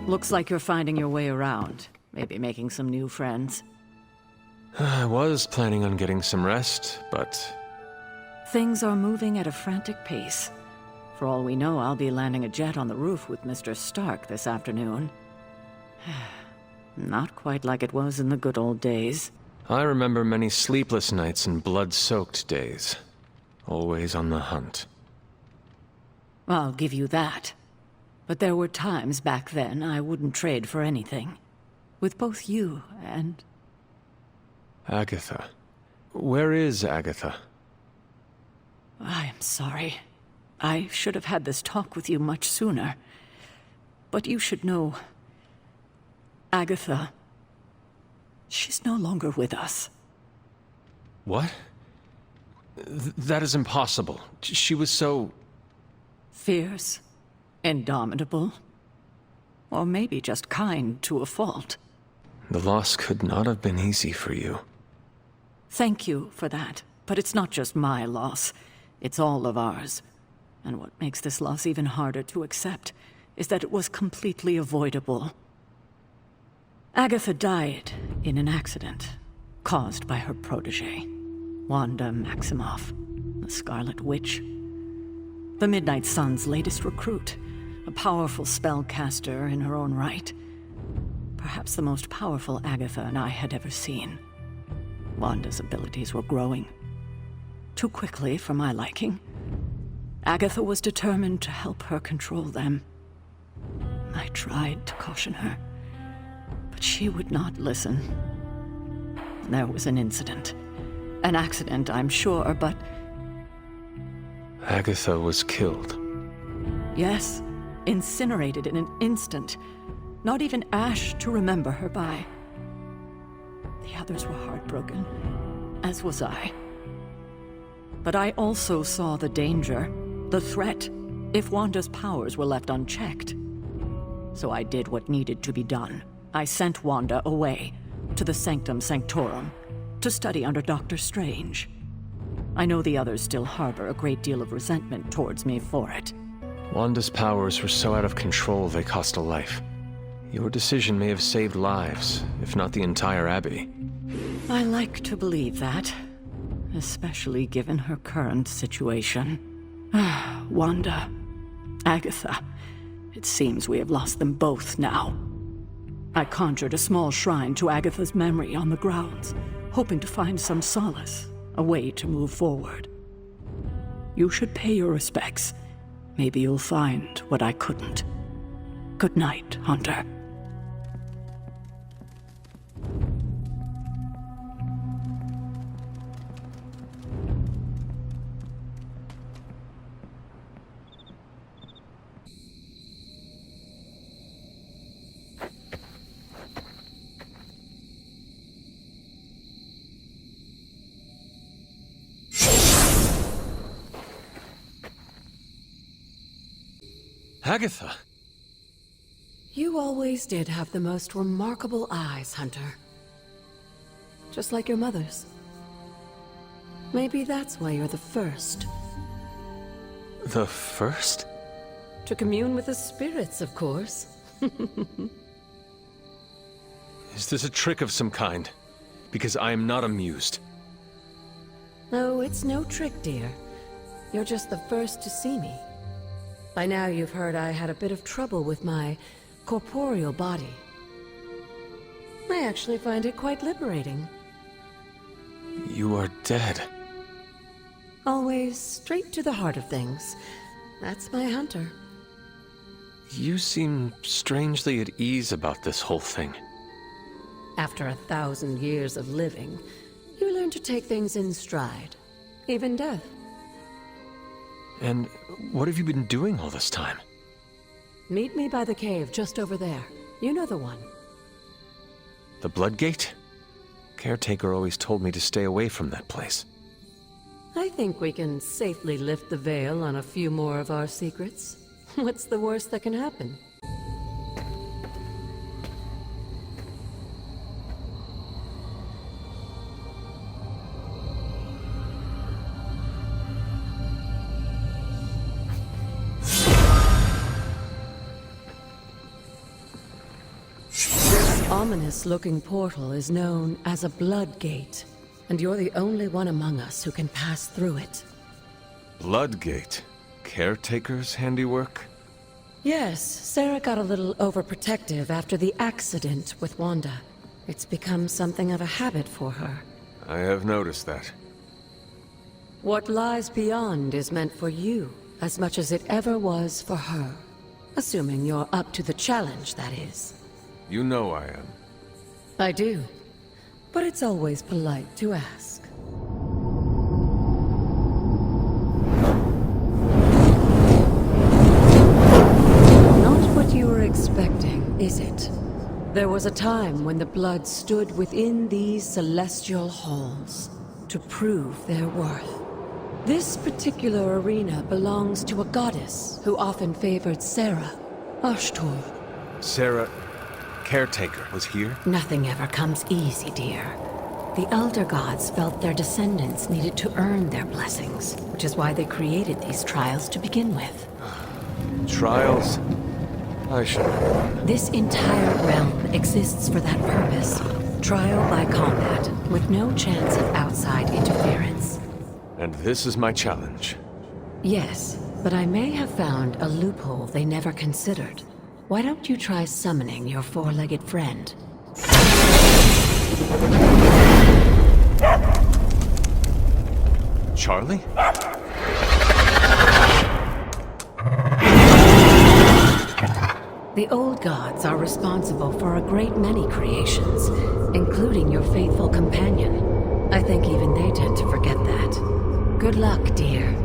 Looks like you're finding your way around. Maybe making some new friends. I was planning on getting some rest, but... Things are moving at a frantic pace. For all we know, I'll be landing a jet on the roof with Mr. Stark this afternoon. Not quite like it was in the good old days. I remember many sleepless nights and blood-soaked days. Always on the hunt. I'll give you that. But there were times back then I wouldn't trade for anything. With both you and... Agatha. Where is Agatha? I am sorry. I should have had this talk with you much sooner. But you should know... Agatha... She's no longer with us. What? That is impossible. She was so... Fierce, indomitable, or maybe just kind to a fault. The loss could not have been easy for you. Thank you for that, but it's not just my loss. It's all of ours. And what makes this loss even harder to accept is that it was completely avoidable. Agatha died in an accident caused by her protege, Wanda Maximoff, the Scarlet Witch. The Midnight Sun's latest recruit, a powerful spellcaster in her own right. Perhaps the most powerful Agatha and I had ever seen. Wanda's abilities were growing. Too quickly for my liking. Agatha was determined to help her control them. I tried to caution her, but she would not listen. There was an incident. An accident, I'm sure, but... Agatha was killed. Yes, incinerated in an instant. Not even ash to remember her by. The others were heartbroken, as was I. But I also saw the danger, the threat, if Wanda's powers were left unchecked. So I did what needed to be done. I sent Wanda away, to the Sanctum Sanctorum, to study under Dr. Strange. I know the others still harbor a great deal of resentment towards me for it. Wanda's powers were so out of control they cost a life. Your decision may have saved lives, if not the entire Abbey. I like to believe that, especially given her current situation. Wanda, Agatha, it seems we have lost them both now. I conjured a small shrine to Agatha's memory on the grounds, hoping to find some solace, a way to move forward. You should pay your respects. Maybe you'll find what I couldn't. Good night, Hunter. Agatha! You always did have the most remarkable eyes, Hunter. Just like your mother's. Maybe that's why you're the first. The first? To commune with the spirits, of course. Is this a trick of some kind? Because I am not amused. No, it's no trick, dear. You're just the first to see me. By now you've heard I had a bit of trouble with my corporeal body. I actually find it quite liberating. You are dead. Always straight to the heart of things. That's my Hunter. You seem strangely at ease about this whole thing. After 1,000 years of living, you learn to take things in stride. Even death. And what have you been doing all this time? Meet me by the cave just over there. You know the one. The Blood Gate? Caretaker always told me to stay away from that place. I think we can safely lift the veil on a few more of our secrets. What's the worst that can happen? ominous-looking portal is known as a blood gate, and you're the only one among us who can pass through it. Bloodgate? Caretaker's handiwork? Yes, Sarah got a little overprotective after the accident with Wanda. It's become something of a habit for her. I have noticed that. What lies beyond is meant for you, as much as it ever was for her. Assuming you're up to the challenge, that is. You know I am. I do. But it's always polite to ask. Not what you were expecting, is it? There was a time when the blood stood within these celestial halls to prove their worth. This particular arena belongs to a goddess who often favored Sarah, Ashtor. Sarah, Caretaker, was here? Nothing ever comes easy, dear. The Elder Gods felt their descendants needed to earn their blessings, which is why they created these trials to begin with. Trials? I should have. This entire realm exists for that purpose. Trial by combat, with no chance of outside interference. And this is my challenge. Yes, but I may have found a loophole they never considered. Why don't you try summoning your four-legged friend? Charlie? The old gods are responsible for a great many creations, including your faithful companion. I think even they tend to forget that. Good luck, dear.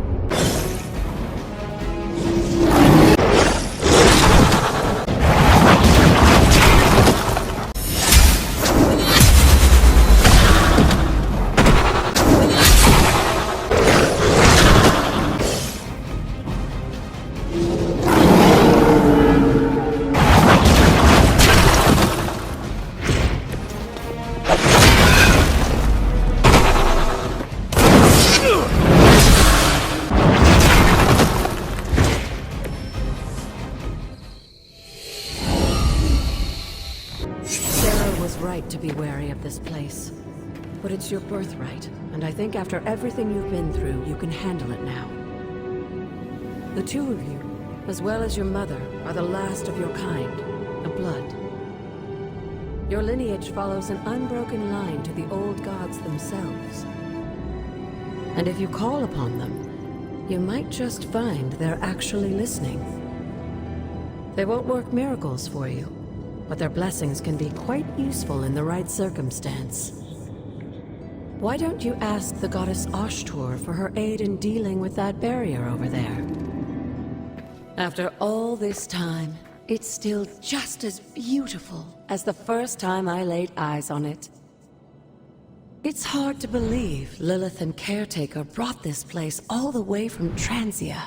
To be wary of this place. But it's your birthright, and I think after everything you've been through, you can handle it now. The two of you, as well as your mother, are the last of your kind, a blood. Your lineage follows an unbroken line to the old gods themselves. And if you call upon them, you might just find they're actually listening. They won't work miracles for you, but their blessings can be quite useful in the right circumstance. Why don't you ask the goddess Ashtor for her aid in dealing with that barrier over there? After all this time, it's still just as beautiful as the first time I laid eyes on it. It's hard to believe Lilith and Caretaker brought this place all the way from Transia.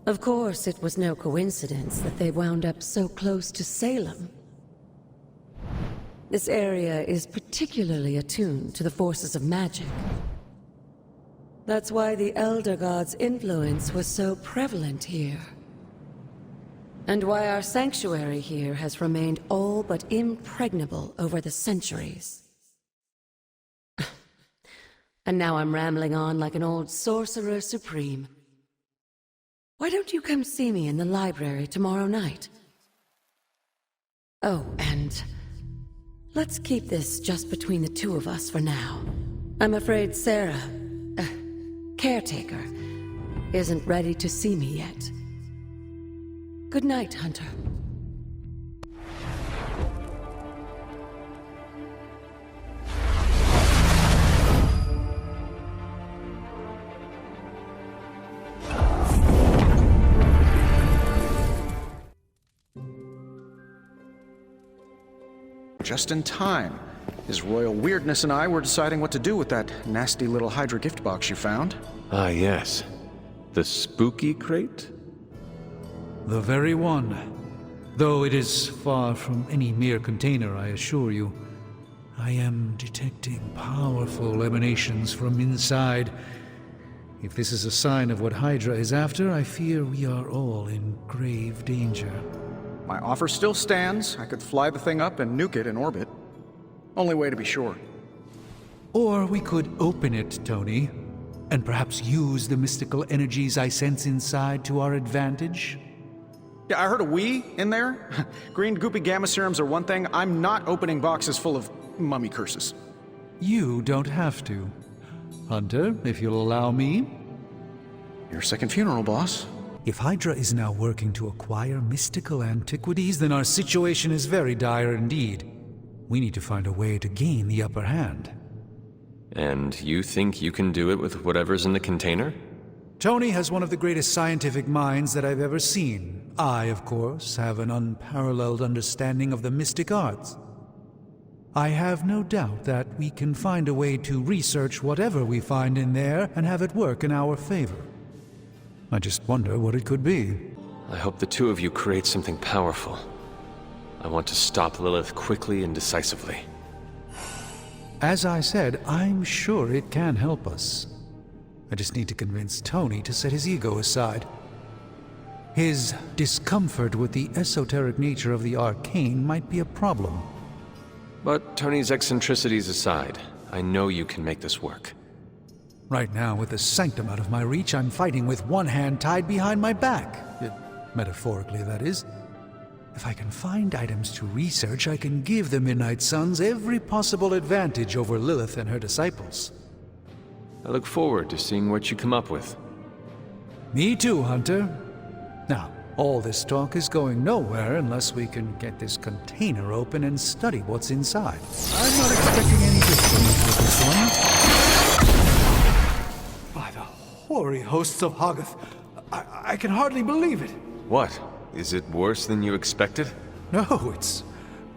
Of course, it was no coincidence that they wound up so close to Salem. This area is particularly attuned to the forces of magic. That's why the Elder God's influence was so prevalent here. And why our sanctuary here has remained all but impregnable over the centuries. And now I'm rambling on like an old sorcerer supreme. Why don't you come see me in the library tomorrow night? Oh, and let's keep this just between the two of us for now. I'm afraid Sarah, Caretaker, isn't ready to see me yet. Good night, Hunter. Just in time. His royal weirdness and I were deciding what to do with that nasty little Hydra gift box you found. Ah, yes. The spooky crate? The very one. Though it is far from any mere container, I assure you. I am detecting powerful emanations from inside. If this is a sign of what Hydra is after, I fear we are all in grave danger. My offer still stands. I could fly the thing up and nuke it in orbit. Only way to be sure. Or we could open it, Tony, and perhaps use the mystical energies I sense inside to our advantage. Yeah, I heard a "we" in there. Green goopy gamma serums are one thing. I'm not opening boxes full of mummy curses. You don't have to. Hunter, if you'll allow me. Your second funeral, boss. If Hydra is now working to acquire mystical antiquities, then our situation is very dire indeed. We need to find a way to gain the upper hand. And you think you can do it with whatever's in the container? Tony has one of the greatest scientific minds that I've ever seen. I, of course, have an unparalleled understanding of the mystic arts. I have no doubt that we can find a way to research whatever we find in there and have it work in our favor. I just wonder what it could be. I hope the two of you create something powerful. I want to stop Lilith quickly and decisively. As I said, I'm sure it can help us. I just need to convince Tony to set his ego aside. His discomfort with the esoteric nature of the arcane might be a problem. But Tony's eccentricities aside, I know you can make this work. Right now, with the sanctum out of my reach, I'm fighting with one hand tied behind my back. Metaphorically, that is. If I can find items to research, I can give the Midnight Suns every possible advantage over Lilith and her disciples. I look forward to seeing what you come up with. Me too, Hunter. Now, all this talk is going nowhere unless we can get this container open and study what's inside. I'm not expecting any difficulties with this one. By the hoary hosts of Hoggoth, I can hardly believe it. What? Is it worse than you expected? No, it's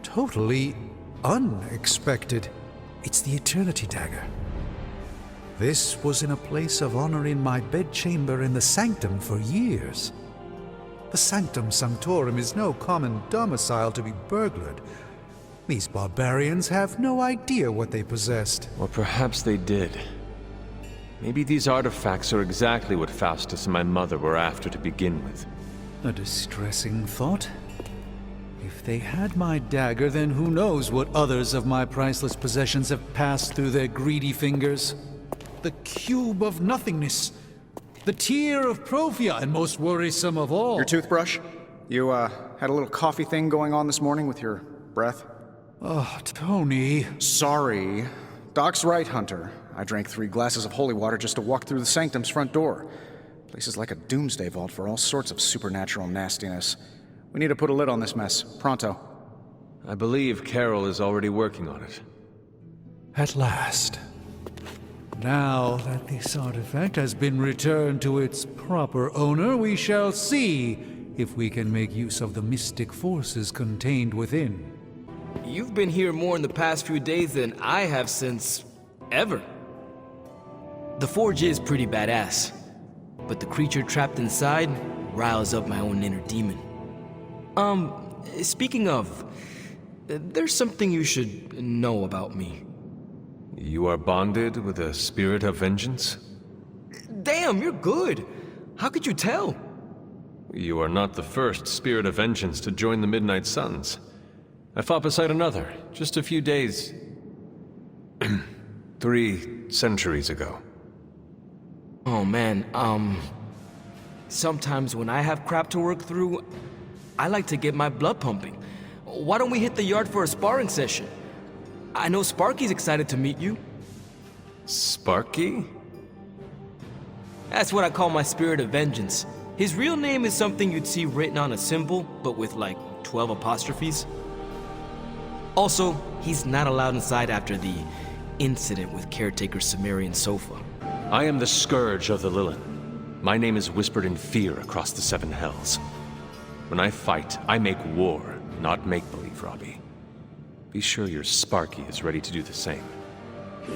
totally unexpected. It's the Eternity Dagger. This was in a place of honor in my bedchamber in the Sanctum for years. The Sanctum Sanctorum is no common domicile to be burglared. These barbarians have no idea what they possessed. Or perhaps they did. Maybe these artifacts are exactly what Faustus and my mother were after to begin with. A distressing thought. If they had my dagger, then who knows what others of my priceless possessions have passed through their greedy fingers. The cube of nothingness. The tear of Profia, and most worrisome of all. Your toothbrush? You, had a little coffee thing going on this morning with your breath? Oh, Tony. Sorry. Doc's right, Hunter. I drank 3 glasses of holy water just to walk through the Sanctum's front door. Place is like a doomsday vault for all sorts of supernatural nastiness. We need to put a lid on this mess. Pronto. I believe Carol is already working on it. At last. Now that this artifact has been returned to its proper owner, we shall see if we can make use of the mystic forces contained within. You've been here more in the past few days than I have since... ever. The forge is pretty badass, but the creature trapped inside riles up my own inner demon. Speaking of, there's something you should know about me. You are bonded with a spirit of vengeance? Damn, you're good. How could you tell? You are not the first spirit of vengeance to join the Midnight Suns. I fought beside another, just a few days... 3 centuries ago. Oh man, sometimes when I have crap to work through, I like to get my blood pumping. Why don't we hit the yard for a sparring session? I know Sparky's excited to meet you. Sparky? That's what I call my spirit of vengeance. His real name is something you'd see written on a symbol, but with like 12 apostrophes. Also, he's not allowed inside after the incident with caretaker Sumerian's sofa. I am the Scourge of the Lilin. My name is whispered in fear across the 7 hells. When I fight, I make war, not make-believe, Robbie. Be sure your Sparky is ready to do the same.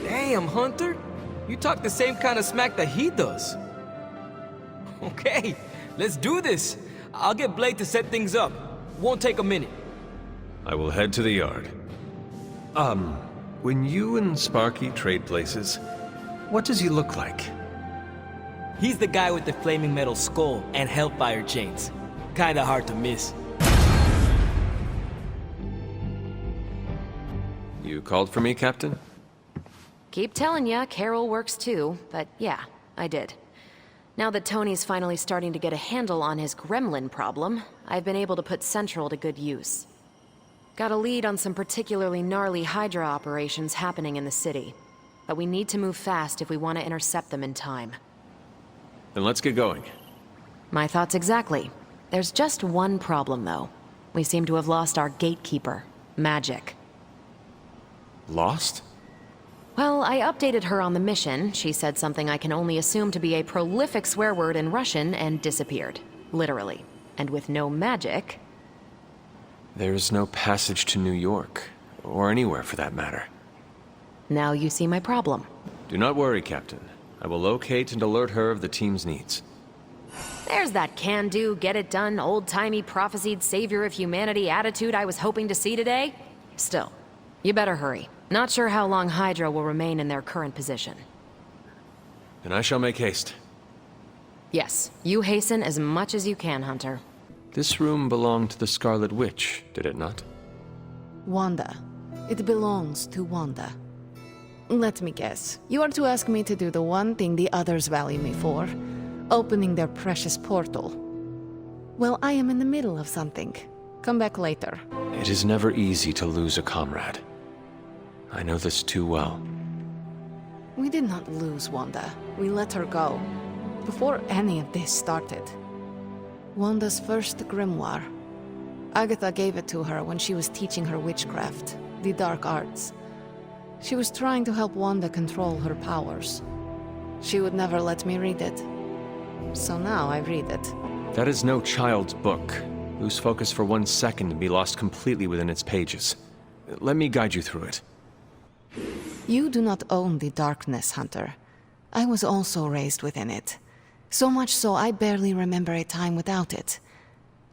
Damn, Hunter! You talk the same kind of smack that he does. Okay, let's do this. I'll get Blade to set things up. Won't take a minute. I will head to the yard. When you and Sparky trade places, what does he look like? He's the guy with the flaming metal skull and hellfire chains. Kinda hard to miss. You called for me, Captain? Keep telling ya, Carol works too, but yeah, I did. Now that Tony's finally starting to get a handle on his gremlin problem, I've been able to put Central to good use. Got a lead on some particularly gnarly Hydra operations happening in the city. But we need to move fast if we want to intercept them in time. Then let's get going. My thoughts exactly. There's just one problem, though. We seem to have lost our gatekeeper, Magic. Lost? Well, I updated her on the mission. She said something I can only assume to be a prolific swear word in Russian and disappeared. Literally. And with no magic... There's no passage to New York, or anywhere for that matter. Now you see my problem. Do not worry, Captain. I will locate and alert her of the team's needs. There's that can-do, get-it-done, old-timey prophesied savior of humanity attitude I was hoping to see today. Still, you better hurry. Not sure how long Hydra will remain in their current position. Then I shall make haste. Yes, you hasten as much as you can, Hunter. This room belonged to the Scarlet Witch, did it not? Wanda. It belongs to Wanda. Let me guess. You are to ask me to do the one thing the others value me for. Opening their precious portal. Well, I am in the middle of something. Come back later. It is never easy to lose a comrade. I know this too well. We did not lose Wanda. We let her go. Before any of this started. Wanda's first grimoire. Agatha gave it to her when she was teaching her witchcraft, the dark arts. She was trying to help Wanda control her powers. She would never let me read it. So now I read it. That is no child's book. Lose focus for 1 second and be lost completely within its pages. Let me guide you through it. You do not own the darkness, Hunter. I was also raised within it. So much so I barely remember a time without it.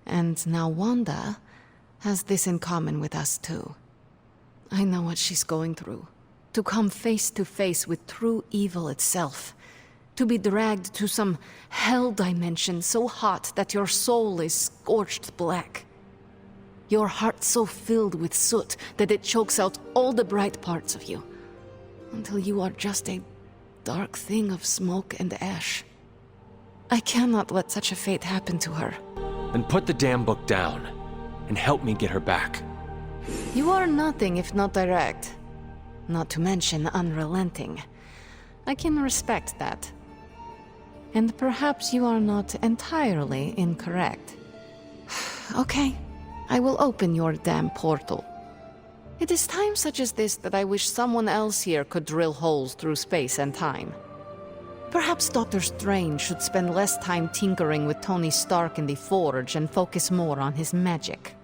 And now Wanda has this in common with us too. I know what she's going through. To come face to face with true evil itself. To be dragged to some hell dimension so hot that your soul is scorched black. Your heart so filled with soot that it chokes out all the bright parts of you. Until you are just a dark thing of smoke and ash. I cannot let such a fate happen to her. Then put the damn book down, and help me get her back. You are nothing if not direct. Not to mention unrelenting. I can respect that. And perhaps you are not entirely incorrect. Okay, I will open your damn portal. It is times such as this that I wish someone else here could drill holes through space and time. Perhaps Dr. Strange should spend less time tinkering with Tony Stark in the Forge and focus more on his magic.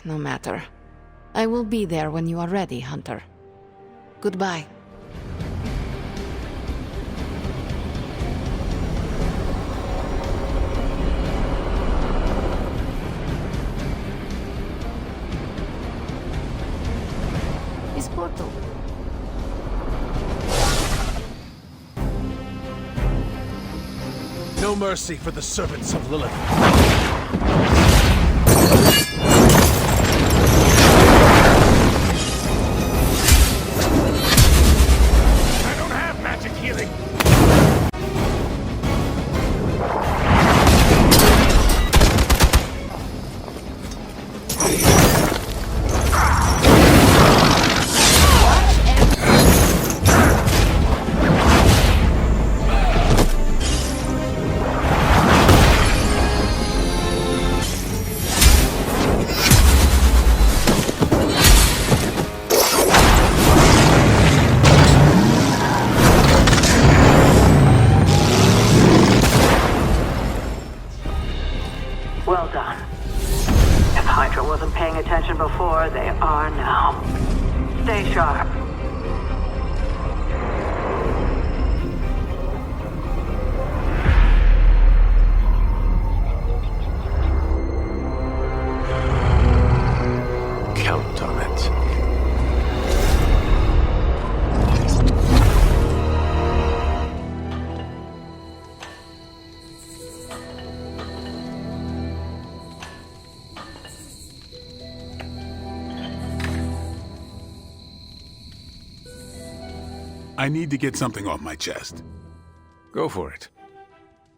No matter. I will be there when you are ready, Hunter. Goodbye. His portal. No mercy for the servants of Lilith. I don't have magic healing. Well done. If Hydra wasn't paying attention before, they are now. Stay sharp. Count on it. I need to get something off my chest. Go for it.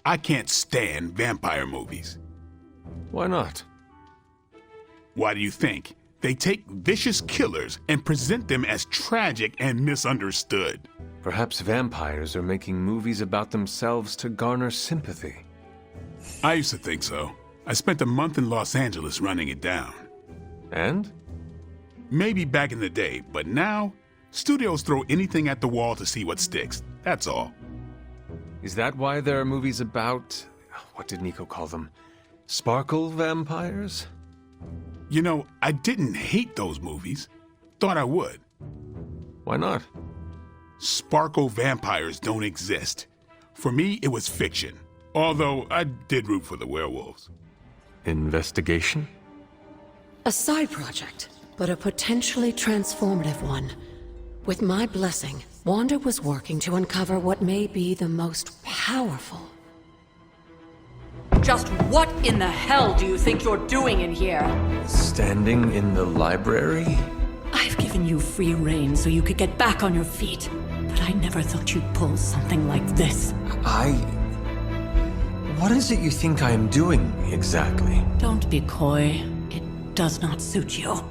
I can't stand vampire movies. Why not? Why do you think? They take vicious killers and present them as tragic and misunderstood. Perhaps vampires are making movies about themselves to garner sympathy. I used to think so. I spent a month in Los Angeles running it down. And? Maybe back in the day, but now, studios throw anything at the wall to see what sticks. That's all. Is that why there are movies about... what did Nico call them? Sparkle vampires? You know, I didn't hate those movies. Thought I would. Why not? Sparkle vampires don't exist. For me, it was fiction. Although, I did root for the werewolves. Investigation? A side project, but a potentially transformative one. With my blessing, Wanda was working to uncover what may be the most powerful. Just what in the hell do you think you're doing in here? Standing in the library? I've given you free rein so you could get back on your feet. But I never thought you'd pull something like this. What is it you think I am doing, exactly? Don't be coy. It does not suit you.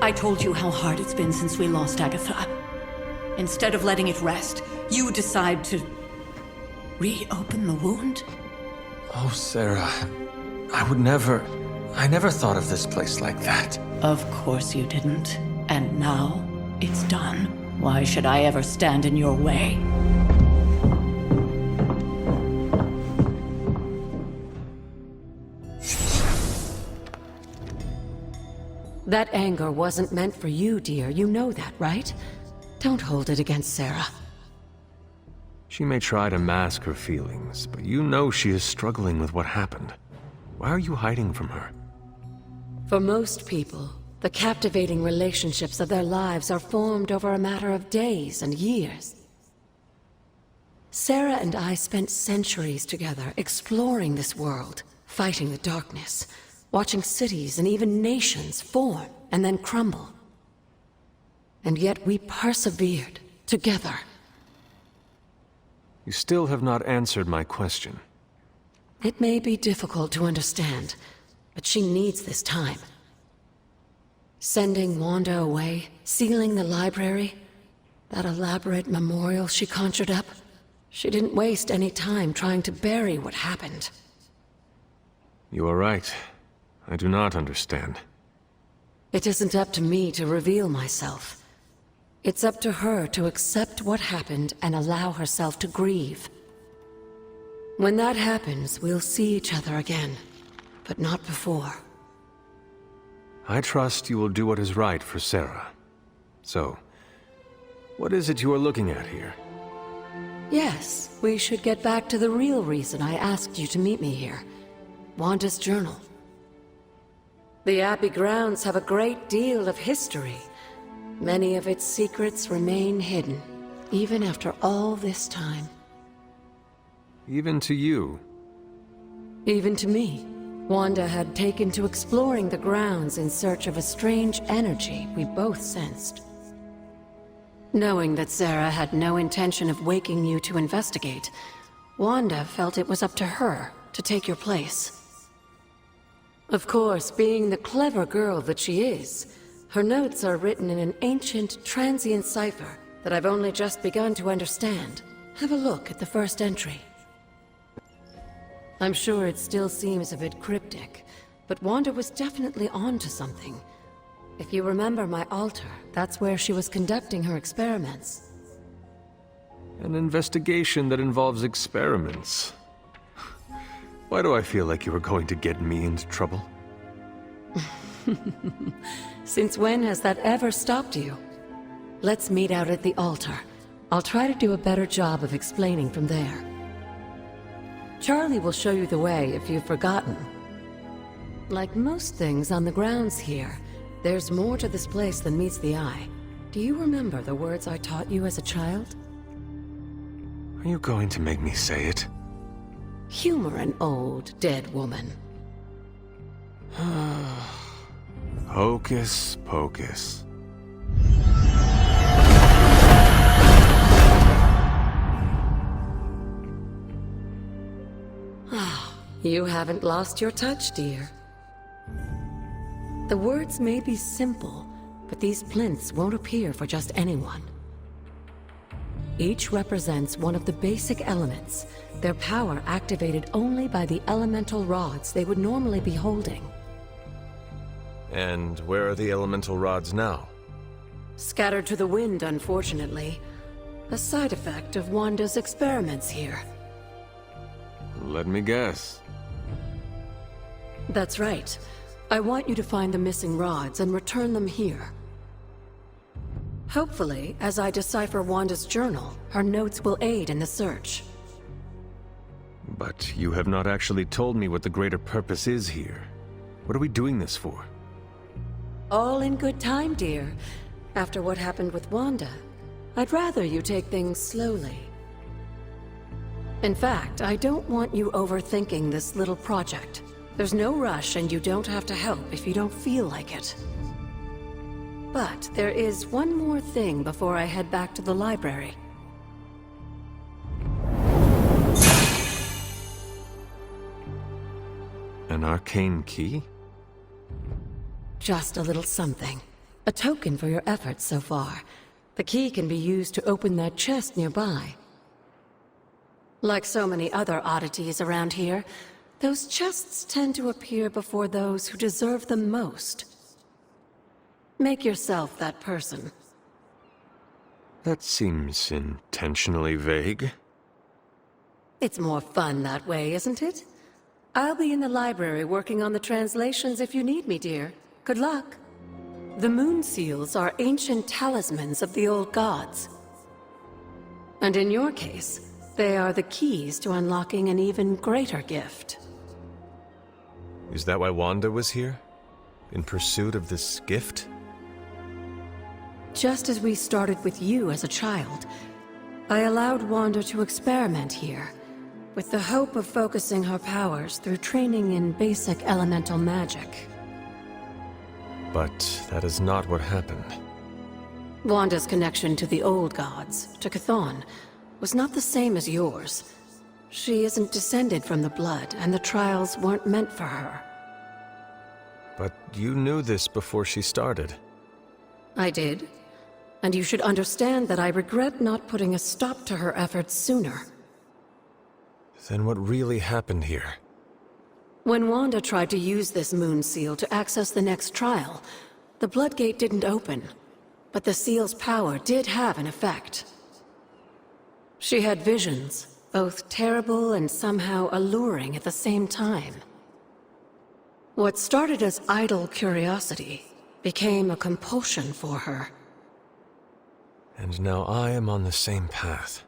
I told you how hard it's been since we lost Agatha. Instead of letting it rest, you decide to reopen the wound? Oh, Sarah, I never thought of this place like that. Of course you didn't. And now, it's done. Why should I ever stand in your way? That anger wasn't meant for you, dear. You know that, right? Don't hold it against Sarah. She may try to mask her feelings, but you know she is struggling with what happened. Why are you hiding from her? For most people, the captivating relationships of their lives are formed over a matter of days and years. Sarah and I spent centuries together exploring this world, fighting the darkness, watching cities and even nations form and then crumble. And yet we persevered together. You still have not answered my question. It may be difficult to understand, but she needs this time. Sending Wanda away, sealing the library, that elaborate memorial she conjured up, she didn't waste any time trying to bury what happened. You are right. I do not understand. It isn't up to me to reveal myself. It's up to her to accept what happened and allow herself to grieve. When that happens, we'll see each other again, but not before. I trust you will do what is right for Sarah. So, what is it you are looking at here? Yes, we should get back to the real reason I asked you to meet me here. Wanda's journal. The Abbey grounds have a great deal of history. Many of its secrets remain hidden, even after all this time. Even to you? Even to me. Wanda had taken to exploring the grounds in search of a strange energy we both sensed. Knowing that Sarah had no intention of waking you to investigate, Wanda felt it was up to her to take your place. Of course, being the clever girl that she is, her notes are written in an ancient, transient cipher that I've only just begun to understand. Have a look at the first entry. I'm sure it still seems a bit cryptic, but Wanda was definitely onto something. If you remember my altar, that's where she was conducting her experiments. An investigation that involves experiments. Why do I feel like you are going to get me into trouble? Since when has that ever stopped you? Let's meet out at the altar. I'll try to do a better job of explaining from there. Charlie will show you the way if you've forgotten. Like most things on the grounds here, there's more to this place than meets the eye. Do you remember the words I taught you as a child? Are you going to make me say it? Humor an old, dead woman. Hocus pocus. You haven't lost your touch, dear. The words may be simple, but these plinths won't appear for just anyone. Each represents one of the basic elements, their power activated only by the elemental rods they would normally be holding. And where are the elemental rods now? Scattered to the wind, unfortunately. A side effect of Wanda's experiments here. Let me guess. That's right. I want you to find the missing rods and return them here. Hopefully, as I decipher Wanda's journal, her notes will aid in the search. But you have not actually told me what the greater purpose is here. What are we doing this for? All in good time, dear. After what happened with Wanda, I'd rather you take things slowly. In fact, I don't want you overthinking this little project. There's no rush, and you don't have to help if you don't feel like it. But there is one more thing before I head back to the library. An arcane key? Just a little something. A token for your efforts so far. The key can be used to open that chest nearby. Like so many other oddities around here, those chests tend to appear before those who deserve them most. Make yourself that person. That seems intentionally vague. It's more fun that way, isn't it? I'll be in the library working on the translations if you need me, dear. Good luck. The moon seals are ancient talismans of the old gods. And in your case, they are the keys to unlocking an even greater gift. Is that why Wanda was here? In pursuit of this gift? Just as we started with you as a child, I allowed Wanda to experiment here, with the hope of focusing her powers through training in basic elemental magic. But that is not what happened. Wanda's connection to the old gods, to Chthon, was not the same as yours. She isn't descended from the blood, and the trials weren't meant for her. But you knew this before she started. I did. And you should understand that I regret not putting a stop to her efforts sooner. Then what really happened here? When Wanda tried to use this moon seal to access the next trial, the Bloodgate didn't open. But the seal's power did have an effect. She had visions, both terrible and somehow alluring at the same time. What started as idle curiosity became a compulsion for her. And now I am on the same path.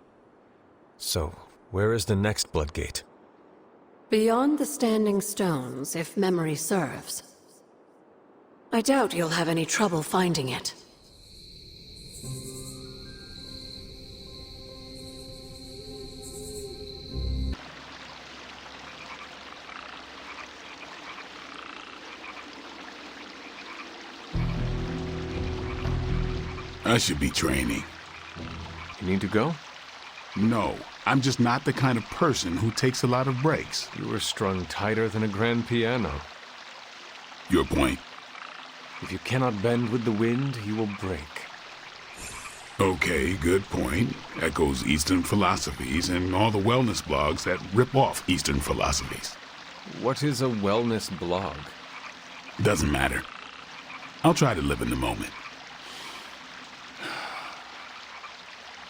So, where is the next Bloodgate? Beyond the Standing Stones, if memory serves. I doubt you'll have any trouble finding it. I should be training. You need to go? No, I'm just not the kind of person who takes a lot of breaks. You were strung tighter than a grand piano. Your point? If you cannot bend with the wind, you will break. Okay, good point. Echoes Eastern philosophies and all the wellness blogs that rip off Eastern philosophies. What is a wellness blog? Doesn't matter. I'll try to live in the moment.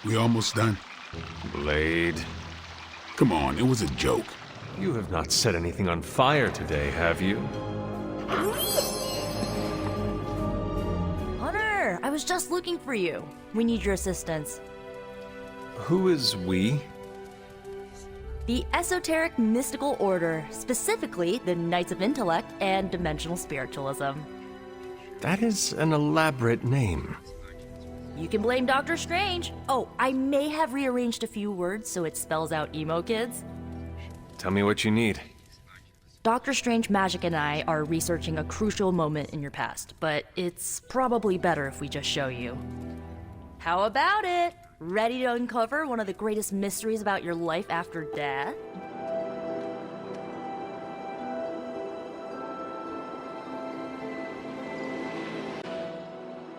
We almost done? Blade. Come on, it was a joke. You have not set anything on fire today, have you? Hunter, I was just looking for you. We need your assistance. Who is we? The Esoteric Mystical Order, specifically the Knights of Intellect and Dimensional Spiritualism. That is an elaborate name. You can blame Dr. Strange. Oh, I may have rearranged a few words so it spells out emo kids. Tell me what you need. Dr. Strange Magic and I are researching a crucial moment in your past, but it's probably better if we just show you. How about it? Ready to uncover one of the greatest mysteries about your life after death?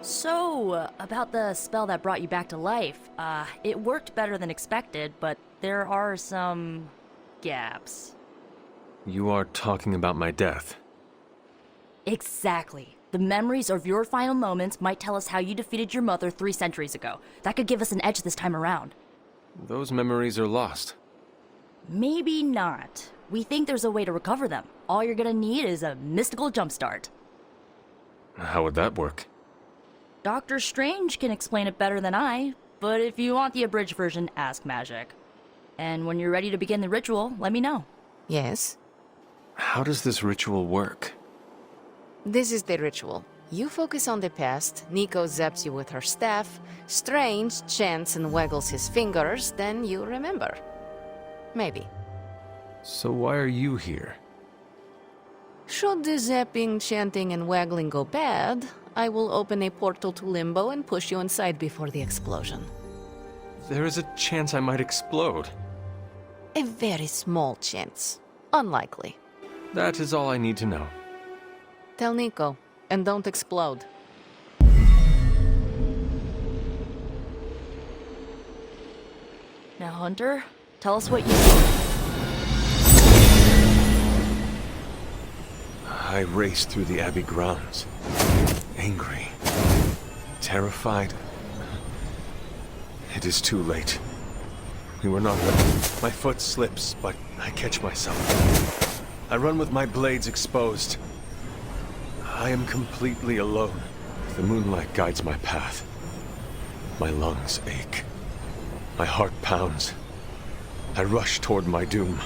So, about the spell that brought you back to life. It worked better than expected, but there are some gaps. You are talking about my death. Exactly. The memories of your final moments might tell us how you defeated your mother 3 centuries ago. That could give us an edge this time around. Those memories are lost. Maybe not. We think there's a way to recover them. All you're gonna need is a mystical jumpstart. How would that work? Doctor Strange can explain it better than I, but if you want the abridged version, ask Magic. And when you're ready to begin the ritual, let me know. Yes? How does this ritual work? This is the ritual. You focus on the past, Nico zaps you with her staff, Strange chants and waggles his fingers, then you remember. Maybe. So why are you here? Should the zapping, chanting, and waggling go bad, I will open a portal to Limbo and push you inside before the explosion. There is a chance I might explode. A very small chance. Unlikely. That is all I need to know. Tell Nico, and don't explode. Now, Hunter, tell us what you see. I raced through the Abbey grounds. Angry. Terrified. It is too late. We were not ready. My foot slips, but I catch myself. I run with my blades exposed. I am completely alone. The moonlight guides my path. My lungs ache. My heart pounds. I rush toward my doom.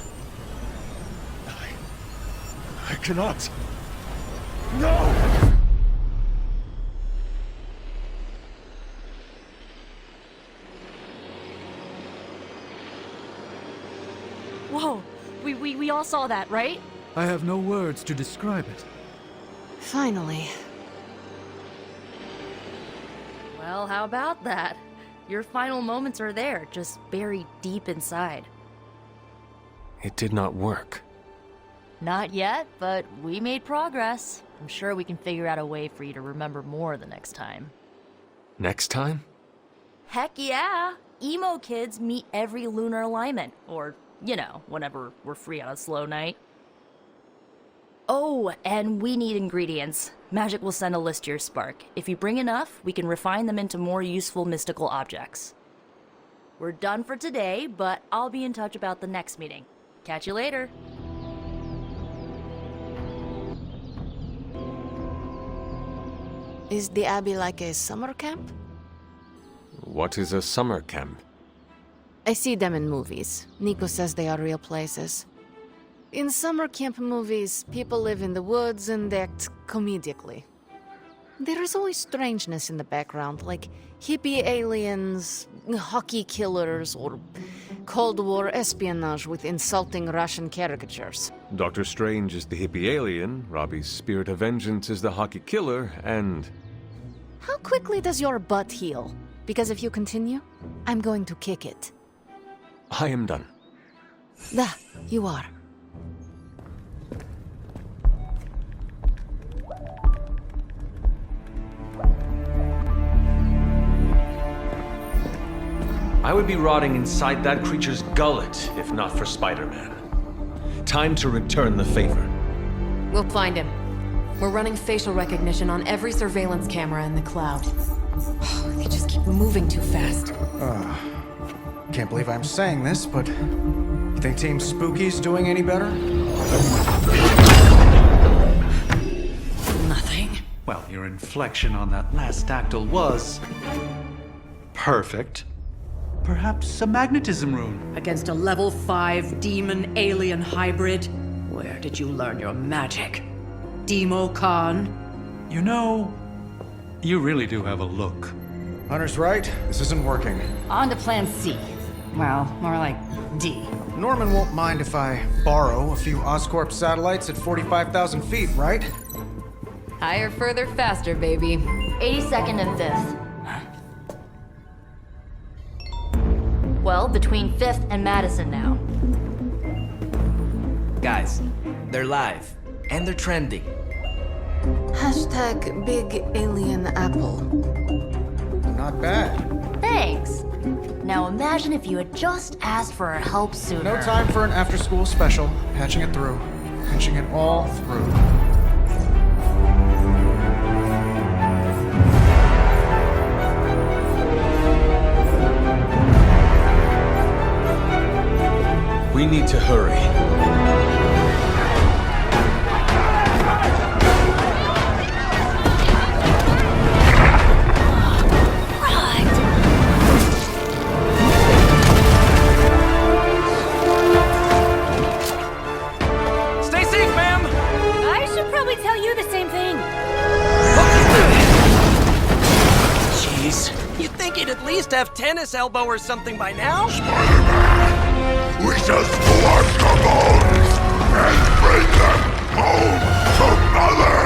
I cannot. No! Whoa, we all saw that, right? I have no words to describe it. Finally. Well, how about that? Your final moments are there, just buried deep inside. It did not work. Not yet, but we made progress. I'm sure we can figure out a way for you to remember more the next time. Next time? Heck yeah! Emo kids meet every lunar alignment, or, you know, whenever we're free on a slow night. Oh, and we need ingredients. Magic will send a list to your Spark. If you bring enough, we can refine them into more useful mystical objects. We're done for today, but I'll be in touch about the next meeting. Catch you later. Is the Abbey like a summer camp? What is a summer camp? I see them in movies. Nico says they are real places. In summer camp movies, people live in the woods and act comedically. There is always strangeness in the background, like hippie aliens, hockey killers, or Cold War espionage with insulting Russian caricatures. Doctor Strange is the hippie alien, Robbie's spirit of vengeance is the hockey killer, and... How quickly does your butt heal? Because if you continue, I'm going to kick it. I am done. You are. I would be rotting inside that creature's gullet if not for Spider-Man. Time to return the favor. We'll find him. We're running facial recognition on every surveillance camera in the cloud. They just keep moving too fast. Can't believe I'm saying this, but you think Team Spooky's doing any better? Nothing. Well, your inflection on that last dactyl was... perfect. Perhaps a magnetism rune. Against a level 5 demon alien hybrid? Where did you learn your magic? Demo Khan? You know, you really do have a look. Hunter's right. This isn't working. On to plan C. Well, more like D. Norman won't mind if I borrow a few Oscorp satellites at 45,000 feet, right? Higher, further, faster, baby. 82nd and 5th. Well, between 5th and Madison now. Guys, they're live. And they're trending. Hashtag Big Alien Apple. Not bad. Thanks. Now imagine if you had just asked for our help sooner. No time for an after-school special. Patching it through. Patching it all through. We need to hurry. Stay safe, ma'am! I should probably tell you the same thing. Jeez, you'd think he'd at least have tennis elbow or something by now? We just collect the bones and bring them home to Mother!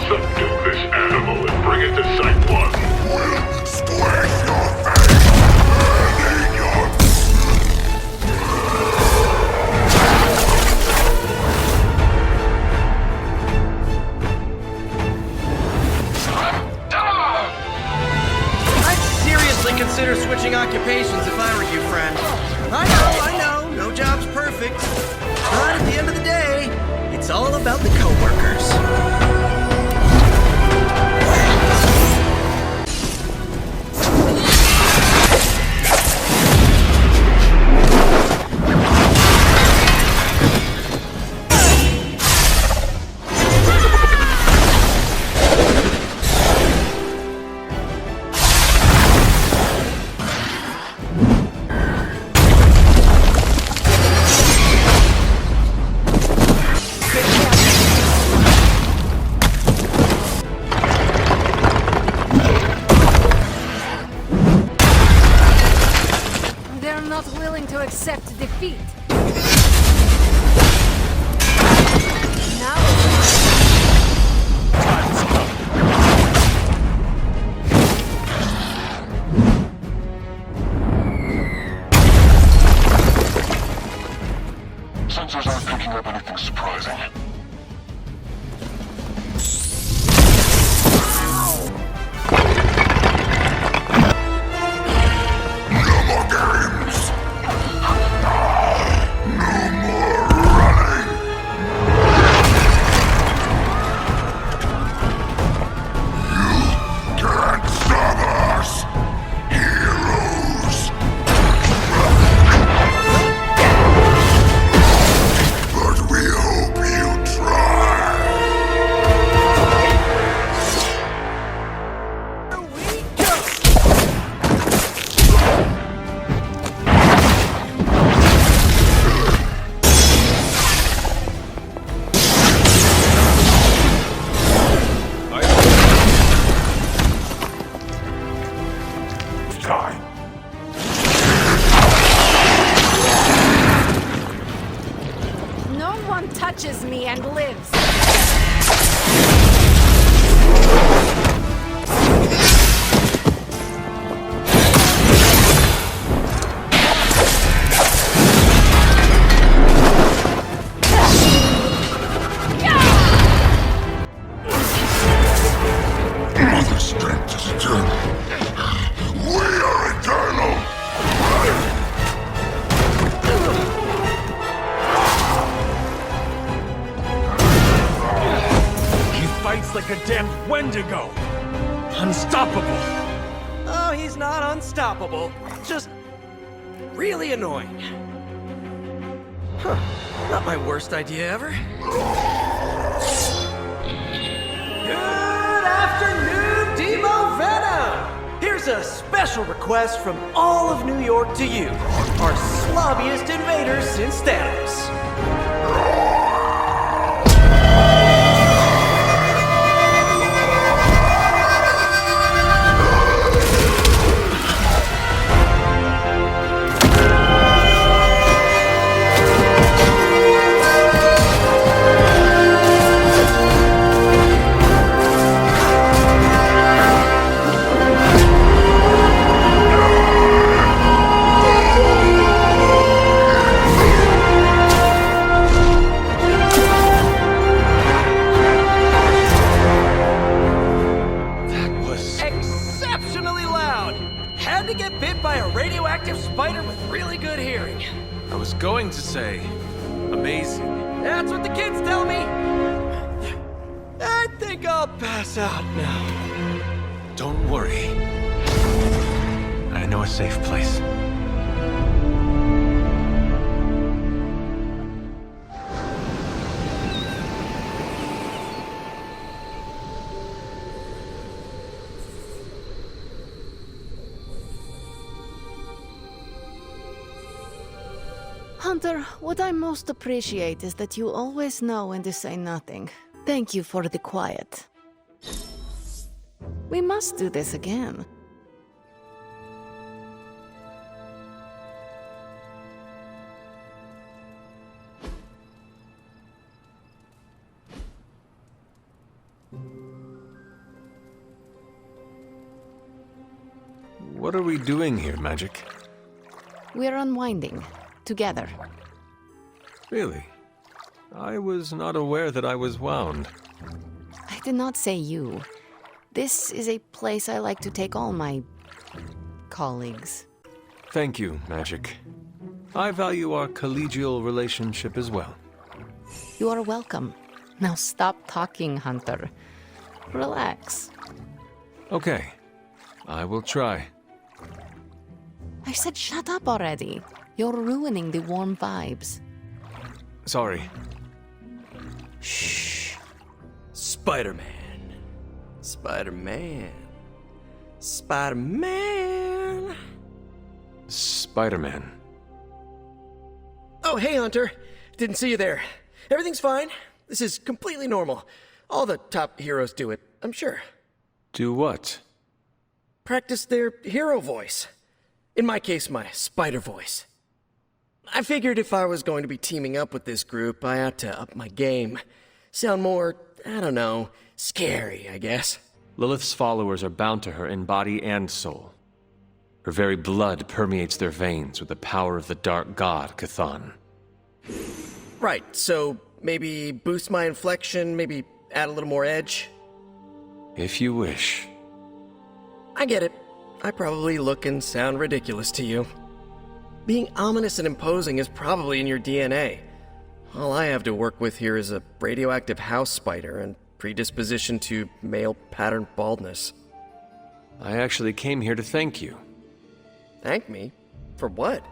Subdue this animal and bring it to Site 1. We'll squish your face and eat your... I'd seriously consider switching occupations if I were you, friend. I know, no job's perfect. But at the end of the day, it's all about the coworkers. They're not willing to accept defeat. Now Sensors aren't picking up anything surprising. Can't stop us! Heroes! But we hope you try! Time. no one touches me and lives. Mother strength is eternal. We are eternal! He fights like a damned Wendigo! Unstoppable! Oh, he's not unstoppable. Just really annoying. Huh. Not my worst idea ever. Good afternoon, Demo Venom! Here's a special request from all of New York to you, our slobbiest invaders since Thanos. inspiring. I was going to say, amazing. That's what the kids tell me! I think I'll pass out now. Don't worry. I know a safe place. Hunter, what I most appreciate is that you always know when to say nothing. Thank you for the quiet. We must do this again. What are we doing here, Magic? We're unwinding. Together. Really? I was not aware that I was wound. I did not say you. This is a place I like to take all my colleagues. Thank you, Magic. I value our collegial relationship as well. You are welcome. Now stop talking, Hunter. Relax. Okay. I will try. I said shut up already. You're ruining the warm vibes. Sorry. Shh. Spider-Man. Spider-Man. Spider-Man. Spider-Man. Oh, hey, Hunter. Didn't see you there. Everything's fine. This is completely normal. All the top heroes do it, I'm sure. Do what? Practice their hero voice. In my case, my spider voice. I figured if I was going to be teaming up with this group, I ought to up my game. Sound more, I don't know, scary, I guess. Lilith's followers are bound to her in body and soul. Her very blood permeates their veins with the power of the dark god, Cthon. Right, so maybe boost my inflection, maybe add a little more edge? If you wish. I get it. I probably look and sound ridiculous to you. Being ominous and imposing is probably in your DNA. All I have to work with here is a radioactive house spider and predisposition to male pattern baldness. I actually came here to thank you. Thank me? For what?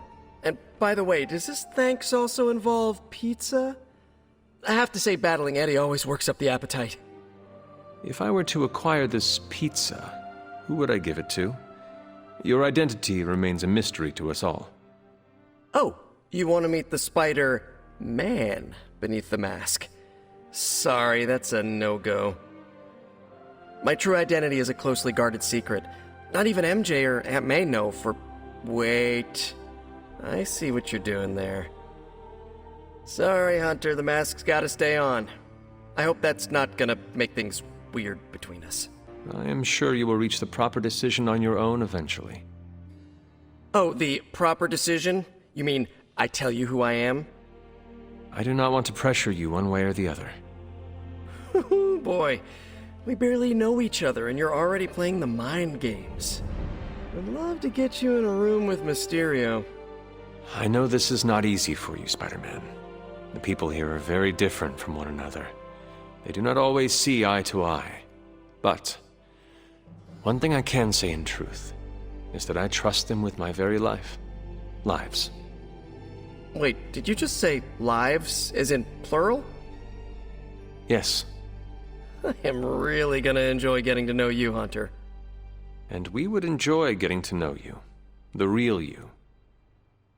And by the way, does this thanks also involve pizza? I have to say battling Eddie always works up the appetite. If I were to acquire this pizza, who would I give it to? Your identity remains a mystery to us all. Oh, you want to meet the Spider-Man beneath the mask. Sorry, that's a no-go. My true identity is a closely guarded secret. Not even MJ or Aunt May know for... Wait. I see what you're doing there. Sorry, Hunter, the mask's gotta stay on. I hope that's not gonna make things weird between us. I am sure you will reach the proper decision on your own eventually. Oh, the proper decision? You mean I tell you who I am? I do not want to pressure you one way or the other. Boy, we barely know each other and you're already playing the mind games. I'd love to get you in a room with Mysterio. I know this is not easy for you, Spider-Man. The people here are very different from one another. They do not always see eye to eye. But one thing I can say in truth is that I trust them with my very life. Lives. Wait, did you just say lives, as in plural? Yes. I am really gonna enjoy getting to know you, Hunter. And we would enjoy getting to know you. The real you.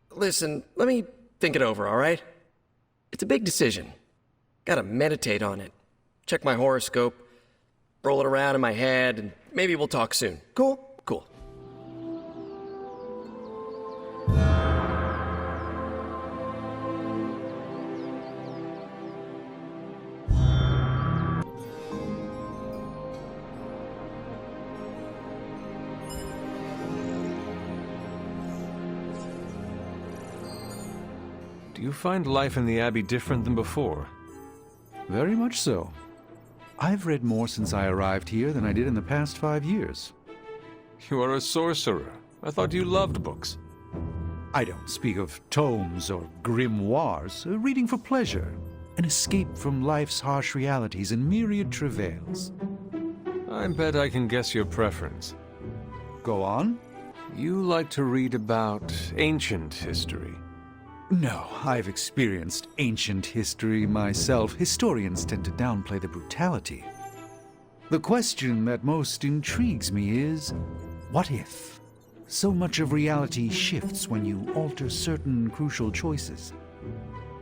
Listen, let me think it over, alright? It's a big decision. Gotta meditate on it. Check my horoscope, roll it around in my head, and maybe we'll talk soon. Cool? Cool. Do you find life in the Abbey different than before? Very much so. I've read more since I arrived here than I did in the past 5 years. You are a sorcerer. I thought you loved books. I don't speak of tomes or grimoires, reading for pleasure, an escape from life's harsh realities and myriad travails. I bet I can guess your preference. Go on. You like to read about ancient history. No, I've experienced ancient history myself. Historians tend to downplay the brutality. The question that most intrigues me is, what if? So much of reality shifts when you alter certain crucial choices.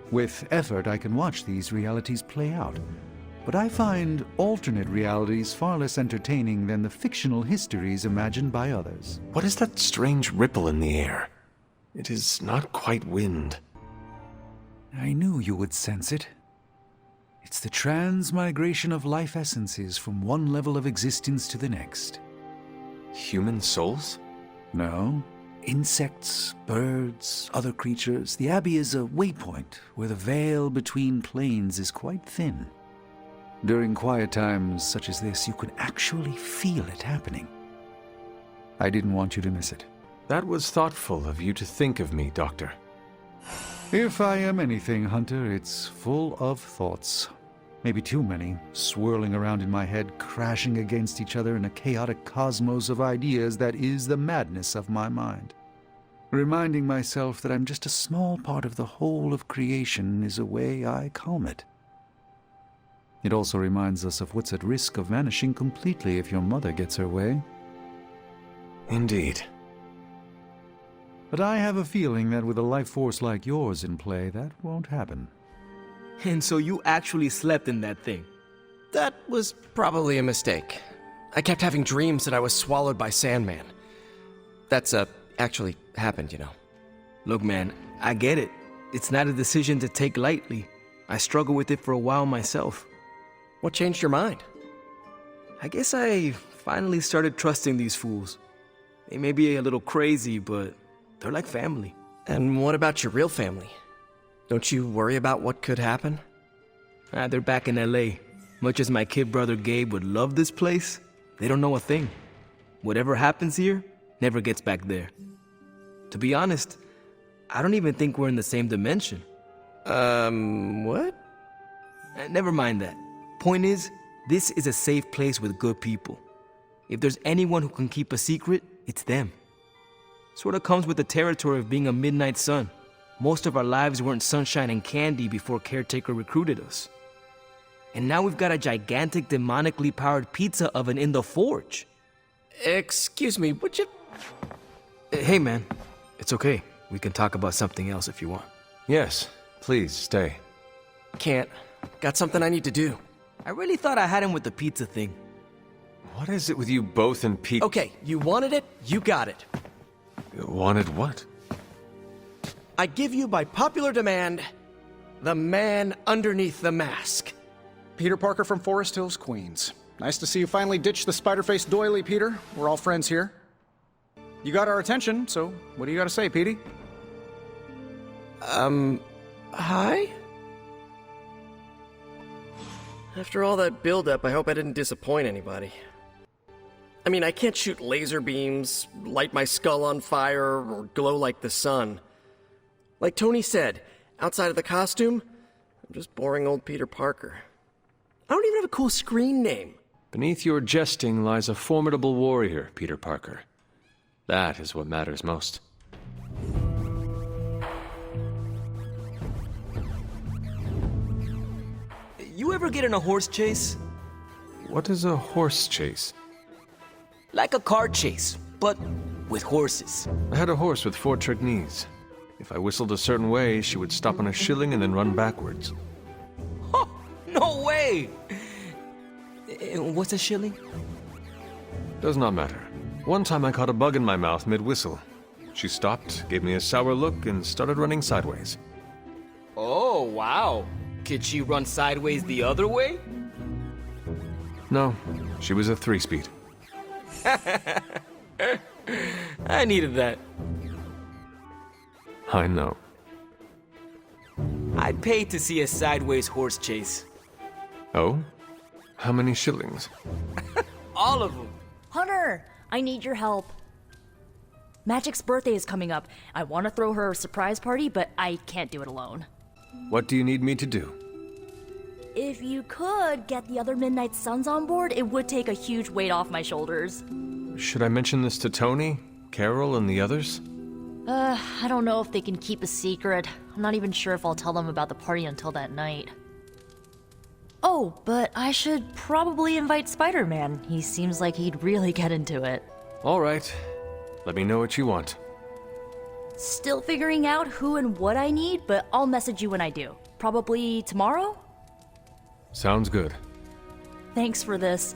With effort, I can watch these realities play out, but I find alternate realities far less entertaining than the fictional histories imagined by others. What is that strange ripple in the air? It is not quite wind. I knew you would sense it. It's the transmigration of life essences from one level of existence to the next. Human souls? No. Insects, birds, other creatures. The Abbey is a waypoint where the veil between planes is quite thin. During quiet times such as this, you could actually feel it happening. I didn't want you to miss it. That was thoughtful of you to think of me, Doctor. If I am anything, Hunter, it's full of thoughts. Maybe too many, swirling around in my head, crashing against each other in a chaotic cosmos of ideas that is the madness of my mind. Reminding myself that I'm just a small part of the whole of creation is a way I calm it. It also reminds us of what's at risk of vanishing completely if your mother gets her way. Indeed. But I have a feeling that with a life force like yours in play, that won't happen. And so you actually slept in that thing? That was probably a mistake. I kept having dreams that I was swallowed by Sandman. That's, actually happened, you know. Look, man, I get it. It's not a decision to take lightly. I struggled with it for a while myself. What changed your mind? I guess I finally started trusting these fools. They may be a little crazy, but they're like family. And what about your real family? Don't you worry about what could happen? They're back in LA. Much as my kid brother Gabe would love this place, they don't know a thing. Whatever happens here never gets back there. To be honest, I don't even think we're in the same dimension. What? Never mind that. Point is, this is a safe place with good people. If there's anyone who can keep a secret, it's them. Sort of comes with the territory of being a midnight sun. Most of our lives weren't sunshine and candy before Caretaker recruited us. And now we've got a gigantic demonically powered pizza oven in the forge. Excuse me, would you... Hey man, it's okay. We can talk about something else if you want. Yes, please stay. Can't. Got something I need to do. I really thought I had him with the pizza thing. What is it with you both and Pete? Okay, you wanted it, you got it. Wanted what? I give you by popular demand, the man underneath the mask. Peter Parker from Forest Hills, Queens. Nice to see you finally ditched the spider-faced doily, Peter. We're all friends here. You got our attention, so what do you got to say, Petey? Hi? After all that build-up, I hope I didn't disappoint anybody. I mean, I can't shoot laser beams, light my skull on fire, or glow like the sun. Like Tony said, outside of the costume, I'm just boring old Peter Parker. I don't even have a cool screen name. Beneath your jesting lies a formidable warrior, Peter Parker. That is what matters most. You ever get in a horse chase? What is a horse chase? Like a car chase, but with horses. I had a horse with 4 trick knees. If I whistled a certain way, she would stop on a shilling and then run backwards. Oh, no way! What's a shilling? Does not matter. One time I caught a bug in my mouth mid-whistle. She stopped, gave me a sour look, and started running sideways. Oh, wow. Could she run sideways the other way? No, she was a 3-speed. I needed that. I know. I'd pay to see a sideways horse chase. Oh? How many shillings? All of them. Hunter, I need your help. Magic's birthday is coming up. I want to throw her a surprise party, but I can't do it alone. What do you need me to do? If you could get the other Midnight Suns on board, it would take a huge weight off my shoulders. Should I mention this to Tony, Carol, and the others? I don't know if they can keep a secret. I'm not even sure if I'll tell them about the party until that night. Oh, but I should probably invite Spider-Man. He seems like he'd really get into it. All right. Let me know what you want. Still figuring out who and what I need, but I'll message you when I do. Probably tomorrow? Sounds good. Thanks for this.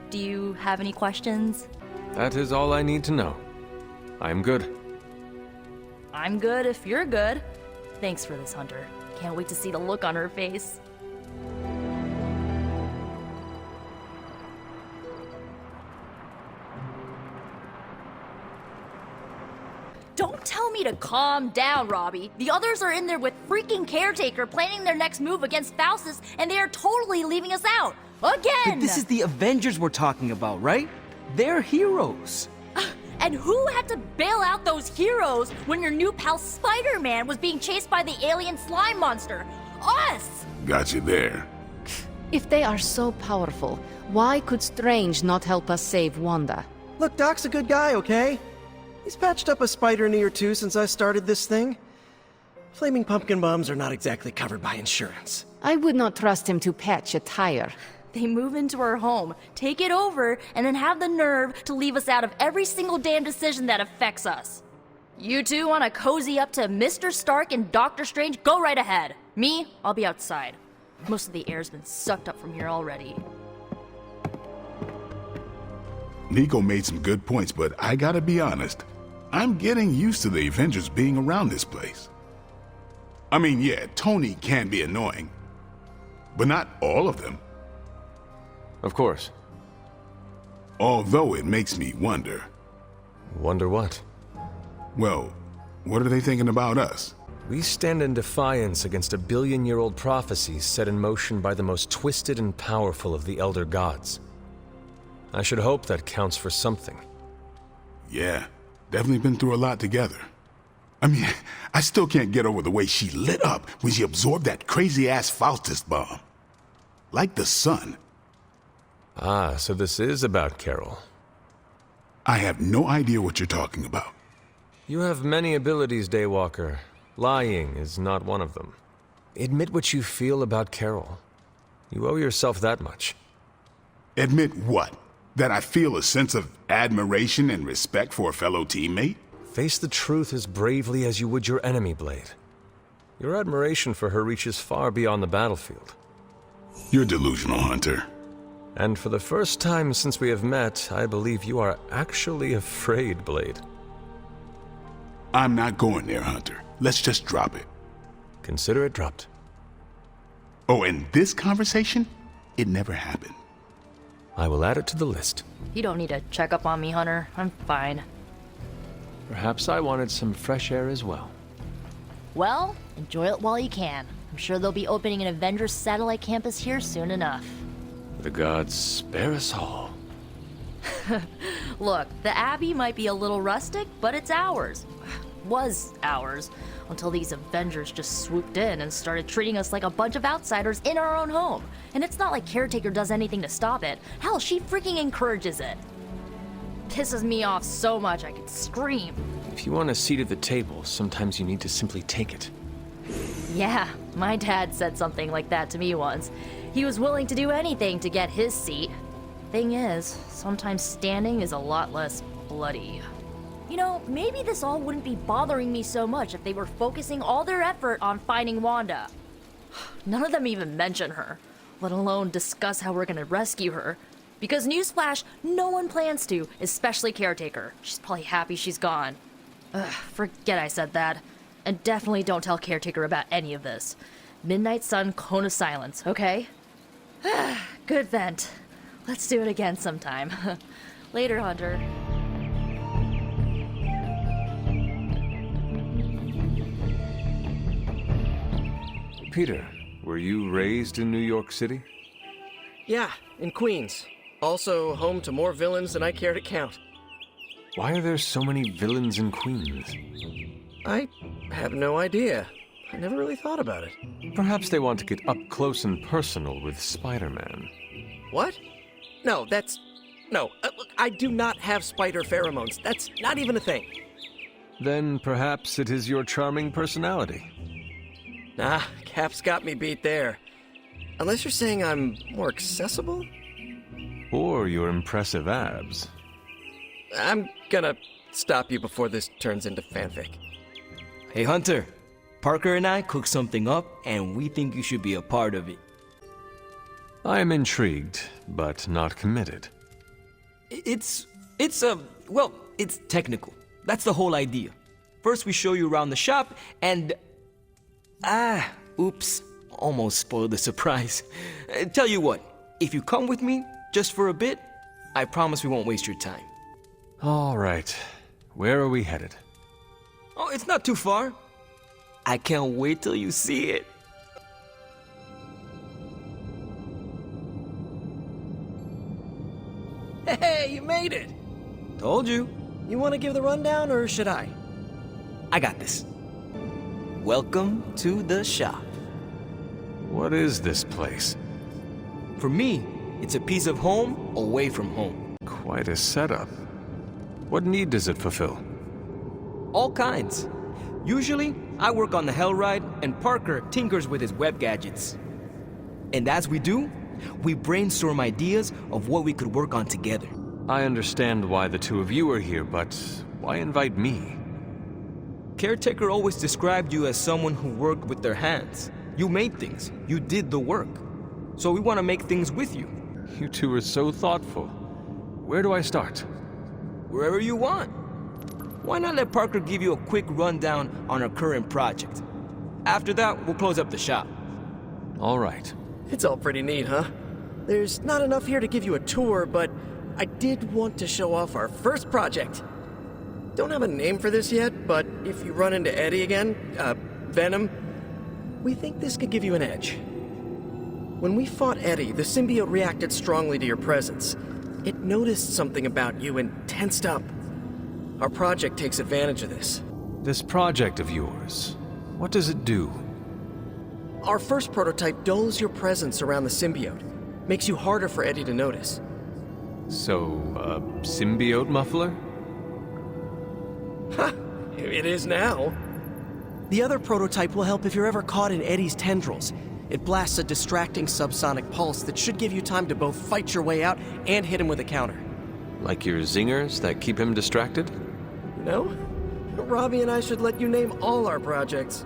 Do you have any questions? That is all I need to know. I'm good. I'm good if you're good. Thanks for this, Hunter. Can't wait to see the look on her face. Don't tell me to calm down, Robbie. The others are in there with freaking Caretaker planning their next move against Faustus, and they are totally leaving us out. Again! But this is the Avengers we're talking about, right? They're heroes. And who had to bail out those heroes when your new pal Spider-Man was being chased by the alien slime monster? Us! Got you there. If they are so powerful, why could Strange not help us save Wanda? Look, Doc's a good guy, okay? He's patched up a spider knee or two since I started this thing. Flaming pumpkin bombs are not exactly covered by insurance. I would not trust him to patch a tire. They move into our home, take it over, and then have the nerve to leave us out of every single damn decision that affects us. You two want to cozy up to Mr. Stark and Doctor Strange? Go right ahead. Me, I'll be outside. Most of the air's been sucked up from here already. Nico made some good points, but I gotta be honest. I'm getting used to the Avengers being around this place. I mean, yeah, Tony can be annoying, but not all of them. Of course. Although it makes me wonder. Wonder what? Well, what are they thinking about us? We stand in defiance against a billion-year-old prophecy set in motion by the most twisted and powerful of the Elder Gods. I should hope that counts for something. Yeah, definitely been through a lot together. I mean, I still can't get over the way she lit up when she absorbed that crazy-ass Faustus bomb. Like the sun. Ah, so this is about Carol. I have no idea what you're talking about. You have many abilities, Daywalker. Lying is not one of them. Admit what you feel about Carol. You owe yourself that much. Admit what? That I feel a sense of admiration and respect for a fellow teammate? Face the truth as bravely as you would your enemy, Blade. Your admiration for her reaches far beyond the battlefield. You're delusional, Hunter. And for the first time since we have met, I believe you are actually afraid, Blade. I'm not going there, Hunter. Let's just drop it. Consider it dropped. Oh, and this conversation? It never happened. I will add it to the list. You don't need to check up on me, Hunter. I'm fine. Perhaps I wanted some fresh air as well. Well, enjoy it while you can. I'm sure they'll be opening an Avengers satellite campus here soon enough. The gods spare us all. Look, the Abbey might be a little rustic, but it's ours. Was ours. Until these Avengers just swooped in and started treating us like a bunch of outsiders in our own home. And it's not like Caretaker does anything to stop it. Hell, she freaking encourages it. Pisses me off so much I could scream. If you want a seat at the table, sometimes you need to simply take it. Yeah, my dad said something like that to me once. He was willing to do anything to get his seat. Thing is, sometimes standing is a lot less bloody. You know, maybe this all wouldn't be bothering me so much if they were focusing all their effort on finding Wanda. None of them even mention her, let alone discuss how we're gonna rescue her. Because newsflash, no one plans to, especially Caretaker. She's probably happy she's gone. Forget I said that. And definitely don't tell Caretaker about any of this. Midnight Sun, Cone of Silence, okay? Good vent. Let's do it again sometime. Later, Hunter. Peter, were you raised in New York City? Yeah, in Queens. Also home to more villains than I care to count. Why are there so many villains in Queens? I have no idea. I never really thought about it. Perhaps they want to get up close and personal with Spider-Man. What? No, that's... No, look, I do not have spider pheromones. That's not even a thing. Then perhaps it is your charming personality. Nah, Cap's got me beat there. Unless you're saying I'm more accessible? Or your impressive abs. I'm gonna stop you before this turns into fanfic. Hey, Hunter. Parker and I cooked something up, and we think you should be a part of it. I am intrigued, but not committed. It's technical. That's the whole idea. First we show you around the shop, and... oops. Almost spoiled the surprise. Tell you what, if you come with me, just for a bit, I promise we won't waste your time. All right. Where are we headed? Oh, it's not too far. I can't wait till you see it. Hey, you made it! Told you. You want to give the rundown, or should I? I got this. Welcome to the shop. What is this place? For me, it's a piece of home away from home. Quite a setup. What need does it fulfill? All kinds. Usually, I work on the Hell Ride, and Parker tinkers with his web gadgets. And as we do, we brainstorm ideas of what we could work on together. I understand why the two of you are here, but why invite me? Caretaker always described you as someone who worked with their hands. You made things. You did the work. So we want to make things with you. You two are so thoughtful. Where do I start? Wherever you want. Why not let Parker give you a quick rundown on our current project? After that, we'll close up the shop. All right. It's all pretty neat, huh? There's not enough here to give you a tour, but I did want to show off our first project. Don't have a name for this yet, but if you run into Eddie again, Venom, we think this could give you an edge. When we fought Eddie, the symbiote reacted strongly to your presence. It noticed something about you and tensed up. Our project takes advantage of this. This project of yours, what does it do? Our first prototype dulls your presence around the symbiote. Makes you harder for Eddie to notice. So, a symbiote muffler? Ha! It is now. The other prototype will help if you're ever caught in Eddie's tendrils. It blasts a distracting subsonic pulse that should give you time to both fight your way out and hit him with a counter. Like your zingers that keep him distracted? No? Robbie and I should let you name all our projects.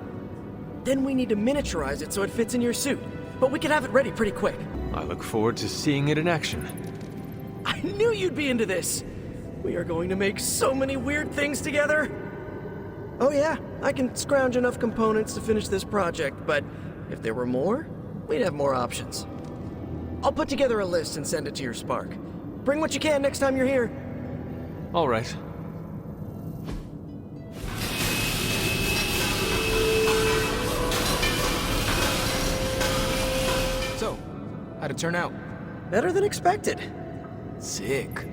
Then we need to miniaturize it so it fits in your suit. But we can have it ready pretty quick. I look forward to seeing it in action. I knew you'd be into this! We are going to make so many weird things together! Oh yeah, I can scrounge enough components to finish this project, but if there were more, we'd have more options. I'll put together a list and send it to your Spark. Bring what you can next time you're here. All right. So, how'd it turn out? Better than expected. Sick.